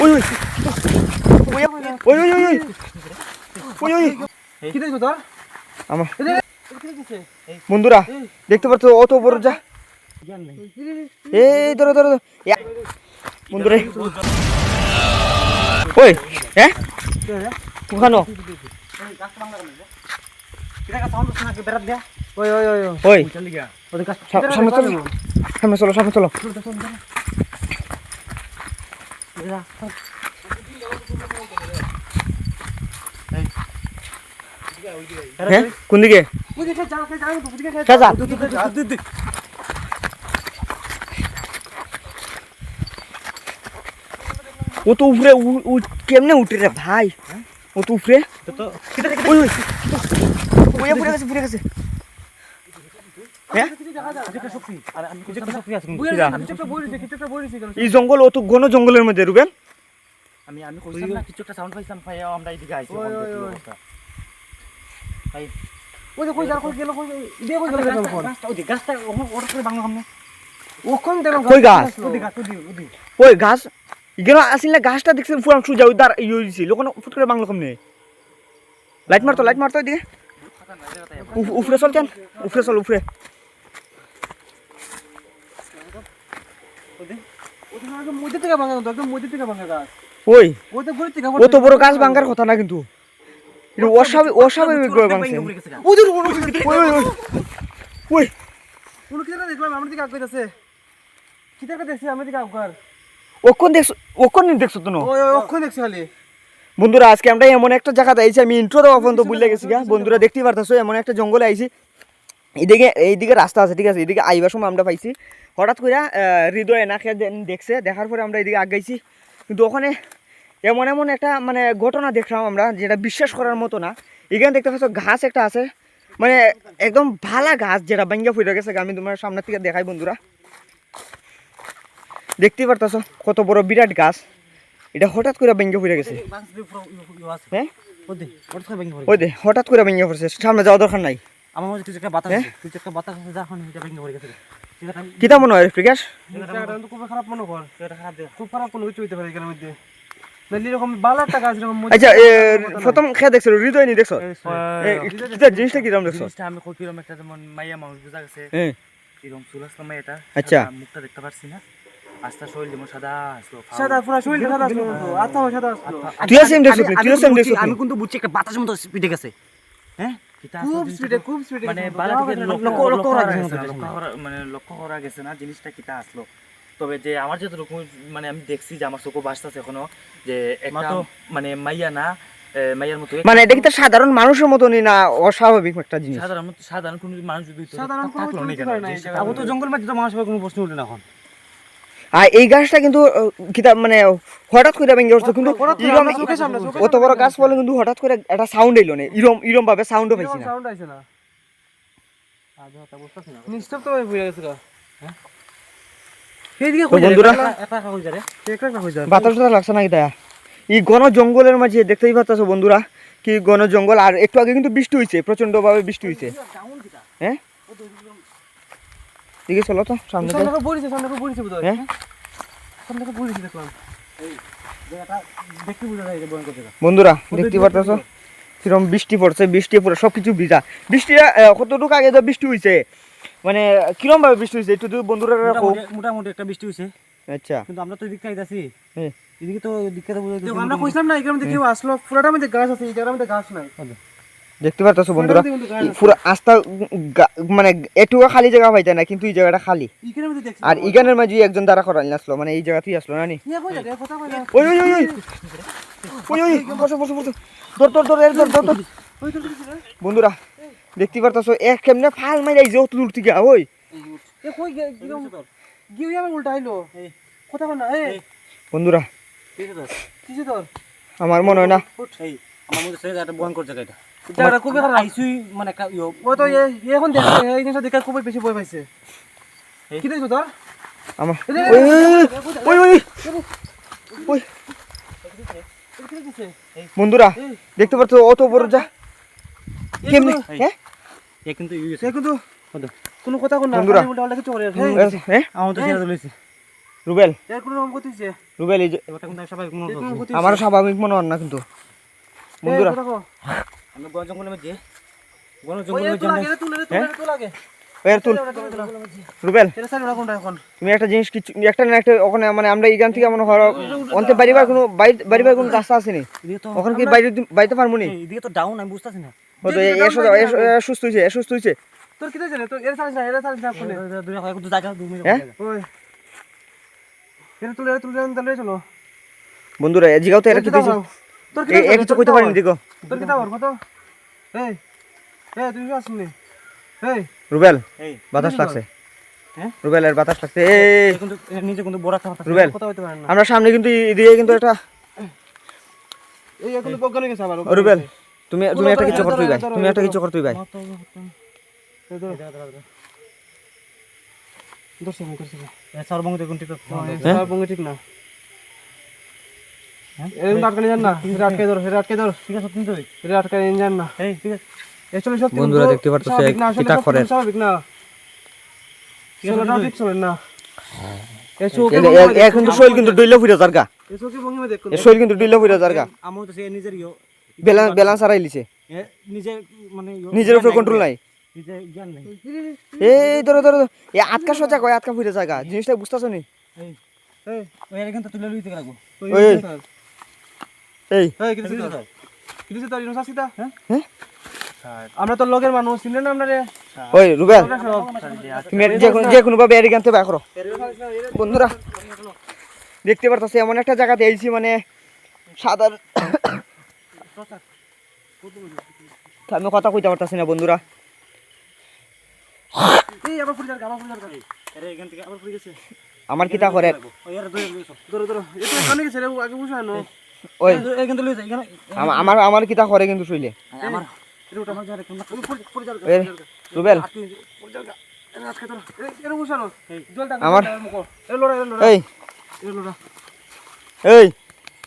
ওই ওই ওই ওই ওই ওই ওই কি দেখছো তোর আমার বন্ধুরা দেখতে পাচ্ছ অত বড় যা এই ধরো ধরো বন্ধুরা ওই হ্যাঁ ওখানো ওই সামনে চলো সামনে চলো সামনে চলো হ্যাঁ কোন দিকে ও তো উপরে কেমনে উঠে রে ভাই ও তো উপরে পুড়ে গেছে এই জঙ্গল অত ঘন জঙ্গলের মধ্যে রুবেল আমি কইছিলাম না কিছু একটা সাউন্ড পাইছিলাম ভাই আমরা এদিকে আইছি ভাই ওই যে কই যা কই গেল কই দে কই গেল ওই গাছটা ওর করে বাংলা সামনে ওখান দেন কই গাছ ওদি ওই গাছ গেল আসলে গাছটা দেখছেন পুরান সুজা ওই দাঁড় ইয়ে হইছিল কোন ফুট করে বাংলা সামনে লাইট মারতো এদিকে উপরে চল কেন উপরে চল উপরে ওই ও তো বড় গাছ ভাঙার কথা না কিন্তু অস্বাভাবিক ভাবে ভাঙছে বন্ধুরা আজকে আমরা এমন একটা জায়গাতে আইছি আমি ইন্ট্রো দেওয়া পর্যন্ত বুঝলে গেছি বন্ধুরা দেখতেই পারতেছো এমন একটা জঙ্গলে আইছি এইদিকে রাস্তা আছে ঠিক আছে এইদিকে আইবার সময় আমরা পাইছি হঠাৎ করে হৃদয় না খেয়ে দেখছে দেখার পরে আমরা এইদিকে আগাইছি কিন্তু ওখানে এমন একটা মানে ঘটনা দেখলাম আমরা যেটা বিশ্বাস করার মতো না এখানে দেখতে পাচ্ছ ঘাস একটা আছে মানে একদম ভালা ঘাস যেটা ভাঙ্গা ফুটে গেছে আমি তোমার সামনের থেকে দেখাই বন্ধুরা দেখতেই পারতেছো কত বড় বিরাট গাছ এটা হঠাৎ করে ভাঙ্গা ফুটে গেছে হ্যাঁ ওই দে হঠাৎ করে ভাঙ্গা পড়ছে সামনে যাওয়া দরকার নাই আমার মধ্যে কিছু একটা বাতাস কিছু একটা বাতাস আছে যখন এটা ভেঙে পড়ে গেছে কিটা মনে হয় প্রকাশ খুব খারাপ মনে কর খুব খারাপ কোনো কিছু হইতে পারে এখানের মধ্যে এরকম বালা টাকা আছে এরকম আচ্ছা প্রথম খেয়ে দেখছো হৃদয় নি দেখছো জিনিসটা কিরকম দেখছো আমি কিরকম একটা যেমন মাইয়া মানুষ বোঝা গেছে কিরকম চুল আসলাম এটা আচ্ছা মুখটা দেখতে পারছি না আস্তা শরীর যেমন সাদা আসলো সাদা পুরো শরীর সাদা আসলো আত্মা সাদা আসলো তুইও সেম দেখছো তুইও সেম দেখছো আমি কিন্তু বুঝছি একটা বাতাস মতো স্পিডে গেছে হ্যাঁ খুব স্পিডে মানে বালা থেকে লক্ষ্য করা গেছে না জিনিসটা কিটা আসলো তবে যে আমার যতটুকু মানে আমি দেখছি যে আমার চোখে বাসতাছে এখনো যে একটা মানে মাইয়া না মাইয়ার মতো মানে এটা কি সাধারণ মানুষের মতনই না অস্বাভাবিক একটা জিনিস সাধারণ কোনো মানুষ যদি তো জঙ্গল মাঝে তো মানুষ কোনো প্রশ্ন উঠে না এখন আর এই গাছটা কিন্তু মানে হঠাৎ করে ভেঙে উঠছে কিন্তু অত বড় গাছ বলে কিন্তু হঠাৎ করে একটা সাউন্ড এলো না ইরম ভাবে সাউন্ডও পাইছি না সাউন্ড আইছে না নিস্তব্ধ হয়ে পড়ে গেছে হ্যাঁ এইদিকে কই বন্ধুরা একা কই যারে বাতাসটা লাগছে না কি দয়া এই ঘন জঙ্গলের মাঝে দেখতেই পাচ্ছো বন্ধুরা কি ঘন জঙ্গল আর একটু আগে কিন্তু বৃষ্টি হইছে প্রচন্ড ভাবে বৃষ্টি হইছে হ্যাঁ দিকে চলো তো সামনে পড়িছে বোধহয় হ্যাঁ সামনে পড়িছে দেখলাম এই জায়গাটা দেখতে বুঝা যায় ভয়ঙ্কর জায়গা বন্ধুরা দেখতে পাচ্ছো কিরকম বৃষ্টি পড়ছে বৃষ্টি পুরো সবকিছু ভিজা বৃষ্টি কতটুকু আগে তো বৃষ্টি হইছে মানে কিরম ভাবে বৃষ্টি হইছে একটু বন্ধুরা মোটামুটি একটা বৃষ্টি হইছে আচ্ছা কিন্তু আমরা তো এদিকে আইতাছি এদিকে তো আমরা কইছিলাম না এখানে মধ্যে কেউ আসলো পুরাটার মধ্যে গাছ আছে এই জায়গার মধ্যে গাছ নাই দেখতে পাচ্ছো বন্ধুরা পুরো আস্তা মানে একটু খালি জায়গা পাইতে না কিন্তু এই জায়গাটা খালি আর এখানের মাঝে একজন দ্বারা করাল আসলো মানে এই জায়গাতেই আসলো না নি ওই ওই ওই ওই ওই বসো বসো বসো ধর বন্ধুরা দেখতে পারতাছো এক কেমনে ফাল মাইরাই যে অত দূর থেকে ওই এ কই গিয়ে আমার উল্টা আইলো কথা কর না এই বন্ধুরা কিছে তোর আমার মনে হয় না এই আমার মধ্যে সেটা একটা ভয়ঙ্কর জায়গা এটা জায়গাটা খুব খারাপ আইসুই মানে একটা ও তো এখন দেখছে এই জিনিসটা দেখে খুব বেশি ভয় পাইছে কি দেখছো তোর আমার ওই ওই ওই বন্ধুরা দেখতে পাচ্ছ অত বড় যা কেমনে হ্যাঁ এ কিন্তু কোনো কথা কোন না বন্ধুরা উল্টা উল্টা কিছু করে হ্যাঁ আমার তো সেটা লইছে রুবেল এর কোনো রকম ক্ষতি হয়েছে রুবেল এই যে এবারটা কিন্তু স্বাভাবিক মনে এর কোনো হচ্ছে ক্ষতি আমারও স্বাভাবিক মনে হয় না কিন্তু বন্ধুরা আমি বন জঙ্গলের মধ্যে বন ওই জঙ্গলের এর মধ্যে তো লাগে তো লাগে এর তুল রুবেল এটা সাইড ওরা কোনটা এখন তুমি একটা জিনিস কিছু একটা না একটা ওখানে মানে আমরা এখান থেকে মনে হয় অন্তে বাড়িবার কোনো বাড়িবার কোনো রাস্তা আছে নি এদিকে তো ওখানে কি বাইরে পারবো নি এদিকে তো ডাউন আমি বুঝতাছি না ও তো সুস্থ হয়েছে সুস্থ হয়েছে তোর কি হইছে রে তোর এর সাইড না এর সাইড না কোনে দুই হয় কিন্তু জায়গা 2 মিনিট হ্যাঁ? ওই এর তুলে তাহলে চলো বন্ধুরা জিগাও তো এটা কি দিয়েছে তোর কি এ কিছু কইতে পারিনি দিগো তোর কি দাও কত এই এই তুই কি আসলি এই রুবেল এই বাতাস লাগছে হ্যাঁ? রুবেলের বাতাস লাগছে এই কিন্তু এর নিচে কিন্তু বড় একটা কথা রুবেল কথা হইতে পারে না আমরা সামনে কিন্তু এদিকে কিন্তু একটা এই এখন বজ্ঞান গেছে আবার ও রুবেল তুমি তুমি একটা কিছু করতেই ভাই তুমি একটা কিছু করতেই ভাই দর্শন সর্বঙ্গ দেখুন ঠিক হ্যাঁ? বঙ্গে ঠিক না এরকম আটকানি যান না এটা আটকে ধর ঠিক আছে কিন্তু এটা আটকানি যান না এই ঠিক আছে আসলে সত্যি বন্ধুরা দেখতে পারতেছে কিটা করে স্বাভাবিক না চলো ঠিক চলেন না এখন তো শৈল কিন্তু ডইলে ফুরে জারগা এসো কি ভঙ্গিমা দেখুন এ শৈল কিন্তু ডইলে ফুরে জারগা আমার তো সে নিজের ব্যালেন্স হারাই লিছে নিজের মানে নিজের উপরে কন্ট্রোল নাই নিজের জ্ঞান নেই এই ধরো ধরো এ আটকা সোজা কয় আটকা ফুরে জায়গা জিনিসটা বুঝতাছো নি এই ওই এখান থেকে তুলে লইতে রাখবো ওই এই এই কিছু তো ইনো সাসিতা হ্যাঁ আমরা তো লগের মানুষ চিনেন না আপনারে ওই রুবেল তুমি যে কোনো ভাবে এর গানতে বাই করো বন্ধুরা দেখতে পারতাছি এমন একটা জায়গাতে আইছি মানে সাদার আমি কথা কইতে পারতাছি না বন্ধুরা এই আবার ফুল যার আরে এখান থেকে আবার পড়ে গেছে আমার কিতা করে ওই আর ধরো এটা কানে গেছে রে আগে বুঝানো ওই এখান থেকে লইছে এখানে আমার আমার কিতা করে কিন্তু শুইলে আমার আমার যারে কোন ফুল যার এই, রুবেল আজকে ধরো এর বুঝানো জলটা আমার এ লোড়া এই এ লোড়া এই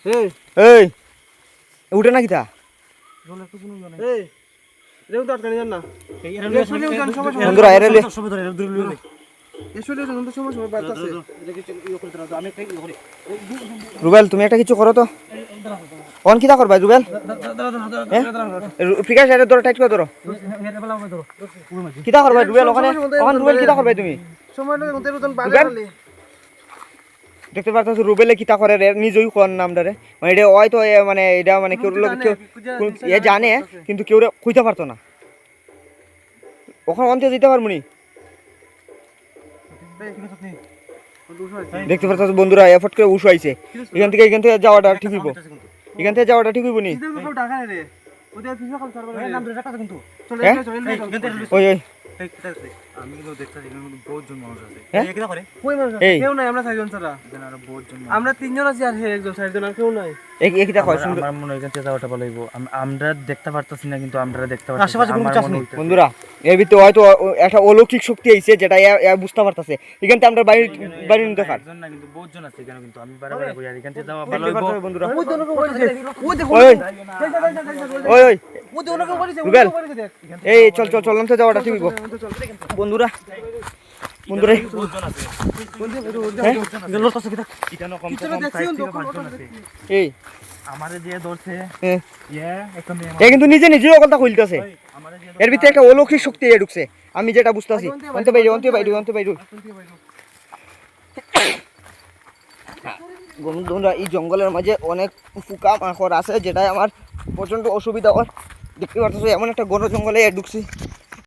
এই এই উঠে না কিতা জলের তো কোনো জানে এই রেউ তো আটকানি যান না এই এর বন্ধুরা এর লই সব ধরে দূর লই এসলে যখন তো সমস্যা বাত আছে এটা কিছু ইয়ে করতে দাও আমি একটা ইয়ে করি রুবেল তুমি একটা কিছু করো তো অন কিতা করবা রুবেল ফিকাস এর ধরো টাইট করে ধরো কিতা করবা রুবেল ওখানে ওখানে রুবেল কিতা করবা তুমি সময় লাগে ওদের তখন বাড়ি রুবেল? বাড়ি দেখতে পারতাছ রুবেলে কিতা করে রে নিজেই কোন নামটা রে মানে এটা হয়তো মানে এটা মানে কেউ লোক কেউ এ জানে কিন্তু কেউ কইতে পারতো না ওখানে অন্তে যেতে পারবো নি দেখতে পারতাছ বন্ধুরা এফোর্ট করে উঠো আইছে এখান থেকে যাওয়াটা ঠিক হইব এখান থেকে যাওয়াটা ঠিক হইব নি সিস্টেম তো টাকা রে ওদের ফিসা খাল সার্ভার এই নাম ধরে রাখা কিন্তু চলে হ্যাঁ? চলে ওই ওই এই কিটা আছে আমি কিন্তু দেখতাছি এখানে কিন্তু বহুত জন মানুষ আছে হ্যাঁ? এই কিটা করে কই মানুষ এই। কেউ নাই আমরা চারজন ছাড়া এখানে আরো বহুত জন আমরা তিনজন আছি আর হে একজন চারজন আর কেউ নাই এই কিতা কয় শুনবে আমার মনে হয় এখান থেকে যাওয়াটা ভালো হইব আমরা দেখতে পারতাছি না কিন্তু আমরা দেখতে পারতাছি আশেপাশে কোনো আমার চাষ মনে নেই। হইতাছে। বন্ধুরা এর ভিতরে হয়তো একটা অলৌকিক শক্তি আইছে যেটা এ বুঝতে পারতাছে এখান থেকে আমরা বাইরে নিতে পার একজন না কিন্তু বহুত জন আছে এখানে কিন্তু আমি বারবার কই আর এখান থেকে যাওয়া ভালো দেখতে হইব পারতাছে বন্ধুরা ওই জনকে বলেছে ওই দেখো ওই ওই ওই ওই জনকে বলেছে রুবেল। বলেছে দেখ এই চল চল চল তো যাওয়াটা ঠিক হইব বন্ধুরা বন্ধুরা হ্যাঁ? ইটানো কম পিছনে কম দেখছি, 4 থেকে দোকান 5 জন ওটা আছে এই আমারে দিয়ে ধরছে হ্যাঁ। ইয়ে এখন এ কিন্তু নিজে নিজে কথা কইলতাছে আমারে দিয়ে এর ভিতরে একটা অলৌকিক শক্তি এ ঢুকছে আমি যেটা বুঝতাছি অন্তে বাইরে বন্ধুরা এই জঙ্গলের মাঝে অনেক ফুকা মাকড় আছে যেটা আমার প্রচন্ড অসুবিধা হয় দেখতে পারতেছো এমন একটা ঘন জঙ্গলে ঢুকছি